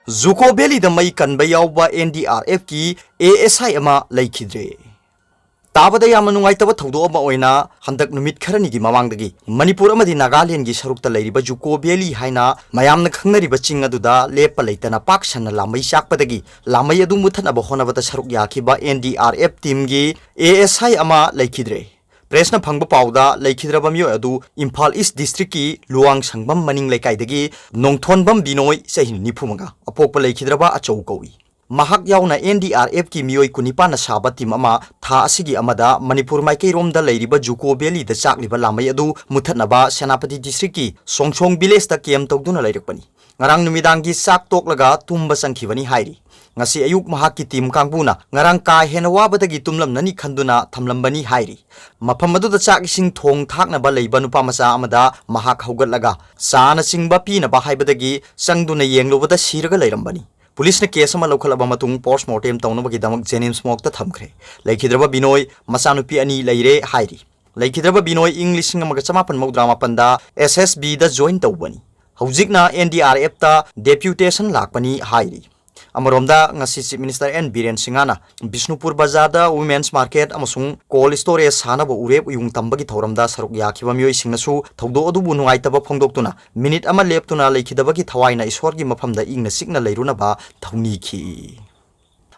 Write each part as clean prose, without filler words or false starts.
Dzuko Valley da mai kanba yaoba NDRF ki ASI ama leikhidre. Tabada yamna nungaitaba thawdo ama oina handak numit kharani gi mamangdagi Manipur amadi Nagaland gi sarukta leiriba Dzuko Valley haina mayamna khangnariba ching aduda lepa leitana pakshana lamai sakpadagi lamai adu muthanaba honabata saruk yakhiba NDRF team gi ASI ama leikhidre. Presna phangba pauda leikhidra myo adu Imphal East District ki Luang Sangbam maning leikaidagi Nongthonbam Binoi sahin niphumaga apokpa leikhidra achou kawi mahak yauna NDRF ki mioi kunipa na saba team ama tha asigi amada Manipur maikei romda leiriba Dzuko Valley da chakliba lamai adu muthatnaba Senapati District ki Songchong village ta kem tokduna leirakpani ngarang numidang gi sak toklaga tumba sangkhibani hairi ngasi ayuk mahak ki team kangbuna ngarang ka henawa badagi tumlam nani khanduna thamlambani hairi mafam adu da chak ising thong thakna ba leiba nupa masa amada mahak haugatlaga sana singba pina ba haibadagi sangduna yenglobada siraga leirambani Police ne case ma lokhalaba matung postmortem tawnabagi damak Jennings mok ta thamkhre leikhidra Binoi Machanupi ani leire hairi leikhidra Binoi English ngamaga chamapan mawdrama panda SSB da join tawbani hawjikna NDRF ta deputation lakpani hairi Amaromda ngasi Chief Minister N Biren Singana Bishnupur Bazar da Women's Market amasung cold storage sanaba urep yung tambagi thoramda saruk yakhiba mioi singnasu thawdo adubu nungaitaba phongdoktuna minute ama leptuna leikhidabagi thawaina iswargi mafamda ingna sikna leiruna ba thawni khi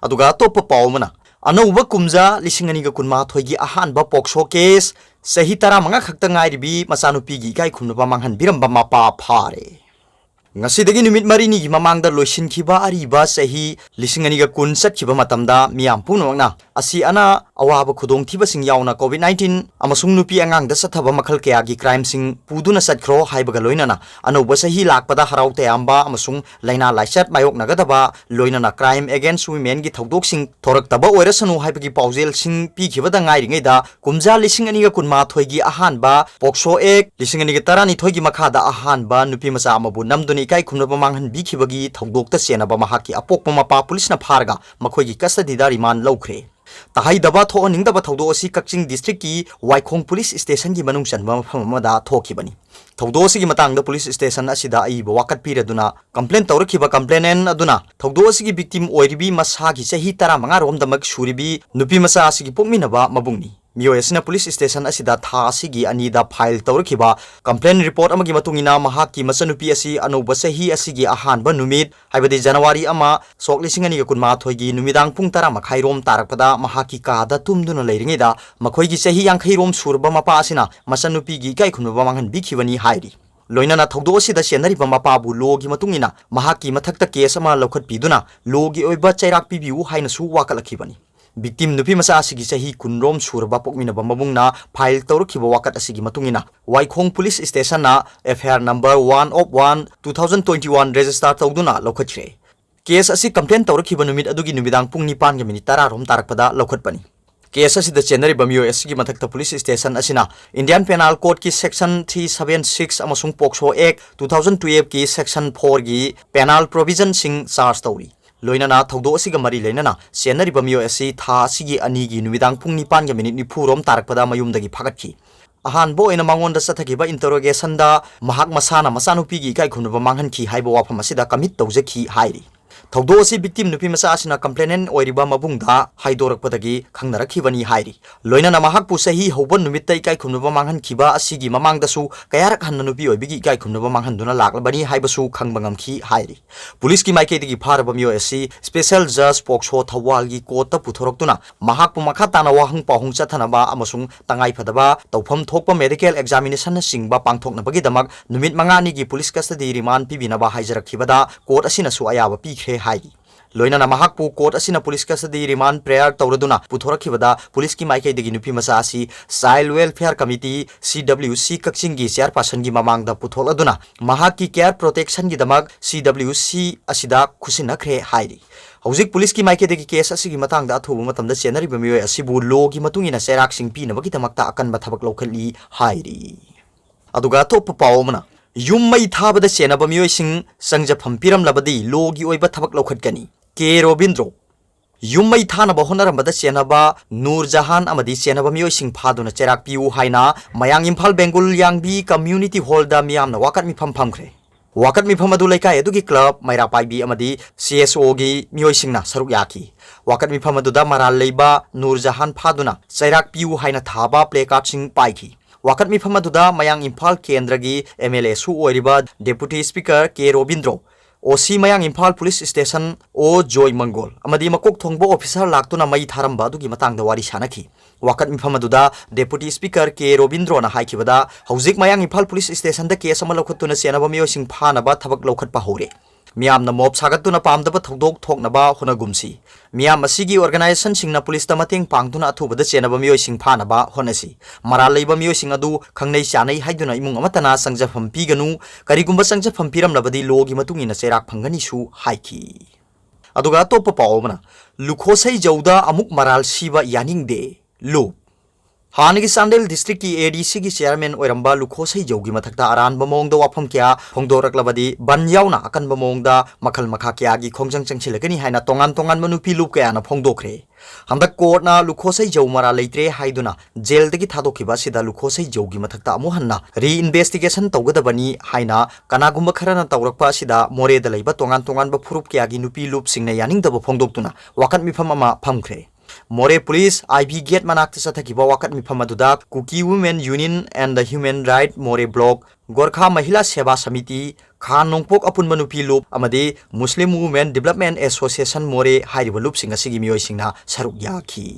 aduga topa pawmana anauba kumja lisinganiga kunma thoigi ahanba PAO-CHE case sahi tara manga khakta ngairibi Machanupi gi kai khumnaba manghan biramba mapa phare Ngasidagi numit marini gi mamangda loisinkiba ariba sahi lisinganiga kun satkiba matamda miyam punawangna asi ana awaba khudong thiba sing yauna COVID-19 amasung nupi angang da sathaba makhal kaya gi crime sing puduna satkro haibaga loinana anoba sahi lakpada haraute amba amasung laina laisat mayok nagadaba loinana crime against women gi thodok sing thoraktaba oirasanu haibagi paujel sing pikibada ngairingeida kumja lisinganiga kunma thoigi ahanba PAO-CHE Act lisinganiga tarani thoigi makhada ahanba nupi macha amabu namduni kai khumnaba manghan bikhibagi thodokta senaba mahaki apokpa mapa police na pharga makhoigi custody da remand laukhre tahai daba tho ningdaba thodo asi Kakching district ki Waikhong police station gi manung chanba mafamada thokibani thodo asi gi matang da police station asida ai wakat piraduna complaint tawrakhiba complainant aduna thodo asi gi victim oiribi masa gi chahi 15 rom damak suribi nupi masa asi gi pokminaba mabungni Miyosina police station asida tha asigi anida file tawrakhiba complaint report amagi matungina mahaki Machanupi asi anoba sahi asigi ahanba numit haibadi January ama soklisingani kunma thoigi numidang pung 10 makhai rom tarakpada mahaki kada tumduna leiringida makhoigi sahi 50 rom surba mapa asina Machanupi gi kai khunba manghan bikhibani hairi loinana thawdo asida senariba mapa bu logi matungina mahaki mathakta case ama lokhat piduna logi oiba chairak pibiu haina su wakalakhibani Victim nupi masa asigi sahi kunrom surba pokmina bambungna file tawrakhiba wakat asigi matungina Waikhong police station na FIR number 1 of 1 2021 register tawduna lokhathre case asi complaint tawrakhiba numit adugi numidang pung 9 minute 10 rom tarakpada lokhatpani case asida chenari bamyo asigi mathakta police station asina Indian Penal Code ki section 376 amasung PAO-CHE Act 2012 ki section 4 gi penal provision sing charge tawri loinana thawdo asiga mari leinana senari bamyo asi tha asigi anigi numidang pung 9 minute 9 rom tarakpada mayumdagi phagatkhi ahanbo ena mangonda sathakiba interrogation da mahak masana Machanupi gi kai khunba manghanki haiba wafam asida commit tawjaki hairi thawdo asi victim nupi masa asina complainant oiriba mabungda haidorakpadagi khangnarakibani hairi loinana mahak pu sahi hoban numittai kai khunba manghankiba asigi mamangdasu kayarak hanna nupi oibigi kai khunba manghanduna laklabani haibasu khangbangamki hairi police ki maikei pharaba myo asi special judge PAO-CHE thawal gi court ta puthoroktuna mahak pu makhatana wahang pahung chathanaba amasung tangai phadaba tawpham thokpa medical examination singba pangthoknabagi damak numit mangani gi police custody remand pibinaba haijarakibada court asina su ayaba pikhe hairi loinana mahakpu court asina police custody remand prayer tawraduna puthorakhibada police ki maikei degi nupi masa asi child welfare committee CWC Kakching gi chairperson gi mamangda putholaduna mahaki care protection gi damak CWC asida khusinakre hairi hojik police ki maikei degi case asigi matangda athubu matamda chenari bamioi asibu law gi matungina serak sing pinabagi tamakta akanba thabak lokhali hairi aduga top pawmana Yummai thabada senaba miyoi sing sangjafam piramlabadi logi oiba thabak lokhatkani K Robindro Yummai thanaba honarambada senaba Nur Jahan amadi senaba miyoi sing phaduna cherak piu haina mayang Imphal Bengal Yangbi community hall da miyamna wakat mi pham pham khre वाकत मिफम अदु लेकाय अदुगी club मैरा पाइबी अमदी CSO गी मियोइसिंगना सरुक याकी वाकत मिफम अदुदा moral लेबा Noorjahan फादुना चैराक PU हाइना थाबा play card सिंग पाइखी वाकत मिफम अदुदा मयांग इम्फाल केंद्र गी MLA सु ओइरिबा डेप्यूटी स्पीकर के Robindro OC मयांग Imphal police station ओ जोय मंगोल अमदी मकोक थोंगबो ऑफिसर लाक्तुना मई थारंबा अदुगी मतंगदा वारी सानखी वाकत मिफम अदुदा डेप्यूटी स्पीकर के रोबिंद्रो ना हाइखिबदा हौजिक मयांग इम्फाल पुलिस स्टेशन द केस अमा लौखतुना सेनबा मियोसिंग फानबा थबक लौखतपा हौरे मियामना मोब सागतुना पामदबा थौदोक थोकनबा होनगुमसी मियाम असिगी ऑर्गेनाइजेशन सिंगना पुलिस द मतेंग पांगतुना अथुबदा सेनबा मियोसिंग फानबा होनसी मरा लेबा मियोसिंग अदु खंगनै चानै हाइदुना इमुंग अमतना संजफम पीगनु करिगुंबा संजफम पीरमलबदी लोगी मतुंगिना चेराक फंगनीसु हाइखी अदुगा तोप पाओमना लुखोसै जौदा अमुक मराल सीबा यानिंगदे लु हानगी सांडेल डिस्ट्रिक्ट की ADC की चेयरमैन ओरंबा लुखोसै जौगी मथक्ता अरान बमोंग द वाफम क्या फोंगदोरकलबदी बन यावना अकन बमोंग द मखल मखा क्या गी खोंजंग चंगसिलगनी हाइना तोंगान तोंगान मनुपी लुप कयाना फोंगदोखरे हंदक कोर्टना लुखोसै जौ मरा लेत्रे हाइदुना जेल दगी थादोखिबा सिदा लुखोसै जौगी मथक्ता अमुहन्ना री इन्वेस्टिगेशन तौगदबनी हाइना कनागुंबा खरना तौरकपा सिदा मोरेदा लेबा तोंगान तोंगान ब फुरुप क्या गी नुपी लुप सिंगना यानिंगदब फोंगदोक्तुना वाकत मिफम अमा फमख्रे मोरे पुलिस IB गेट मनाक्ता चथकिबा वाकत मिफम अदुदा Kuki women union and the human right Moreh block Gorkha Mahila Seva Samiti खान नोंगपोक अपुन मनुपी लुप अमदे Muslim women development association Moreh हाइरिबा लुप सिंग असिगी मियोइसिंगना सरुक याखी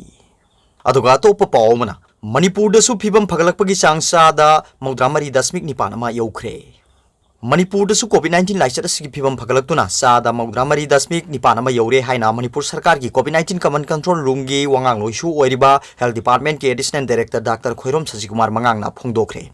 अदुगा तोप पाओमना मणिपुर दसु फिबम फगलकपगी चांगसादा 93.9 यौखरे मणिपुर दसु COVID-19 लाइचत असिगी फिबम फगलक्तुना सादा 93.9 यौरे हाइना मणिपुर सरकार की COVID-19 कमन कंट्रोल रूम की वांगांग लोइसु ओइरिबा हेल्थ डिपार्टमेंट के एडिशनल डायरेक्टर डॉक्टर खोइरोम सजिकुमार मंगांगना फोंगदोखरे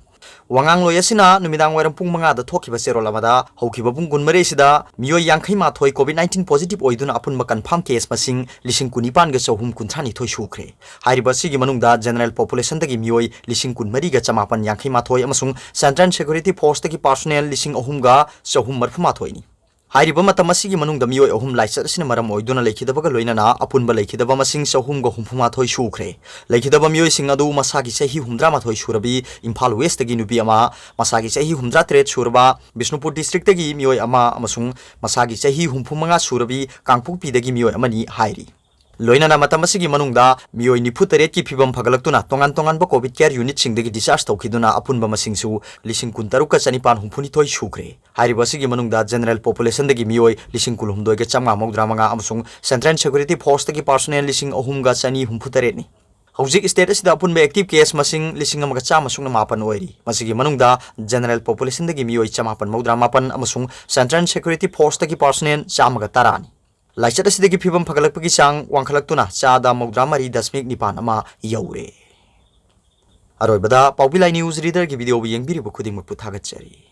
वांगांग लोयसिना नुमिदांग वरम पुंग मंगा द थोखिबा सेरोल अमदा हौखिबा पुंग कुनमरे सिदा मियोय यांखै माथोय COVID-19 पॉजिटिव ओइदुना अपुनबा कन्फर्म केस मसिंग लिसिंग कुनिपान ग चौहुम कुंथ्रानी थोय सुख्रे हाइरिबा सिगी मनुंगदा जनरल पॉपुलेशन दगी मियोय लिसिंग कुनमरी ग चमापन यांखै माथोय अमसुंग सेंट्रल सिक्योरिटी फोर्स दगी पर्सनल लिसिंग अहुम ग चौहुम मरफु माथोयनी हाइरिबा मतम असिगी मनुंगदा मियोय अहुम लाइचत असिना मरम ओइदुना लेखिदबगा लोइनाना अपुनबा लेखिदबा मसिंग चौहुम ग हुमफु माथोय सुख्रे लेखिदबा मियोय सिंग अदु मसागी चही हुमद्रा माथोय सुरबी इम्फाल वेस्ट दगी नुपी अमा मसागी चही हुमद्रा त्रेत सुरबा बिष्णुपुर डिस्ट्रिक्ट दगी मियोय अमा अमसुंग मसागी चही हुमफु मंगा सुरबी कांगपुकपी दगी मियोय अमनी हाइरी लोइनाना मतम असिगी मनुंगदा मियोय निफु तरेत की फिबम फगलक्तुना तोंगान तोंगान ब कोविड केयर यूनिट सिंग दगी डिस्चार्ज तौखिदुना अपुनबा मसिंगसु लिसिंग कुनतरुक का चनिपान हुमफुनी थोय सुख्रे हाइरिबा असिगी मनुंगदा जनरल पॉपुलेशन दगी मियोय लिसिंग कुलहुमदोय ग चांगा मौद्रा मंगा अमसुंग सेंट्रल सिक्योरिटी फोर्स दगी पर्सनल लिसिंग अहुम ग चनी हुमफु तरेतनी हौजिक स्टेट असिदा अपुनबा एक्टिव केस मसिंग लिसिंग अमगा चामा सुंग मापन ओइरी मसिगी मनुंगदा जनरल पॉपुलेशन दगी मियोय चमापन मौद्रा मापन अमसुंग central security force दगी personal चामगा तारानी लाइचत असिदगी फिबम फगलकपगी Chang वांखलक्तुना चादा 93.9 you're अरोइबदा पाउबिलाई news reader की वीडियो येंगबिरिबु खुदिंगमकपु थागतचरी।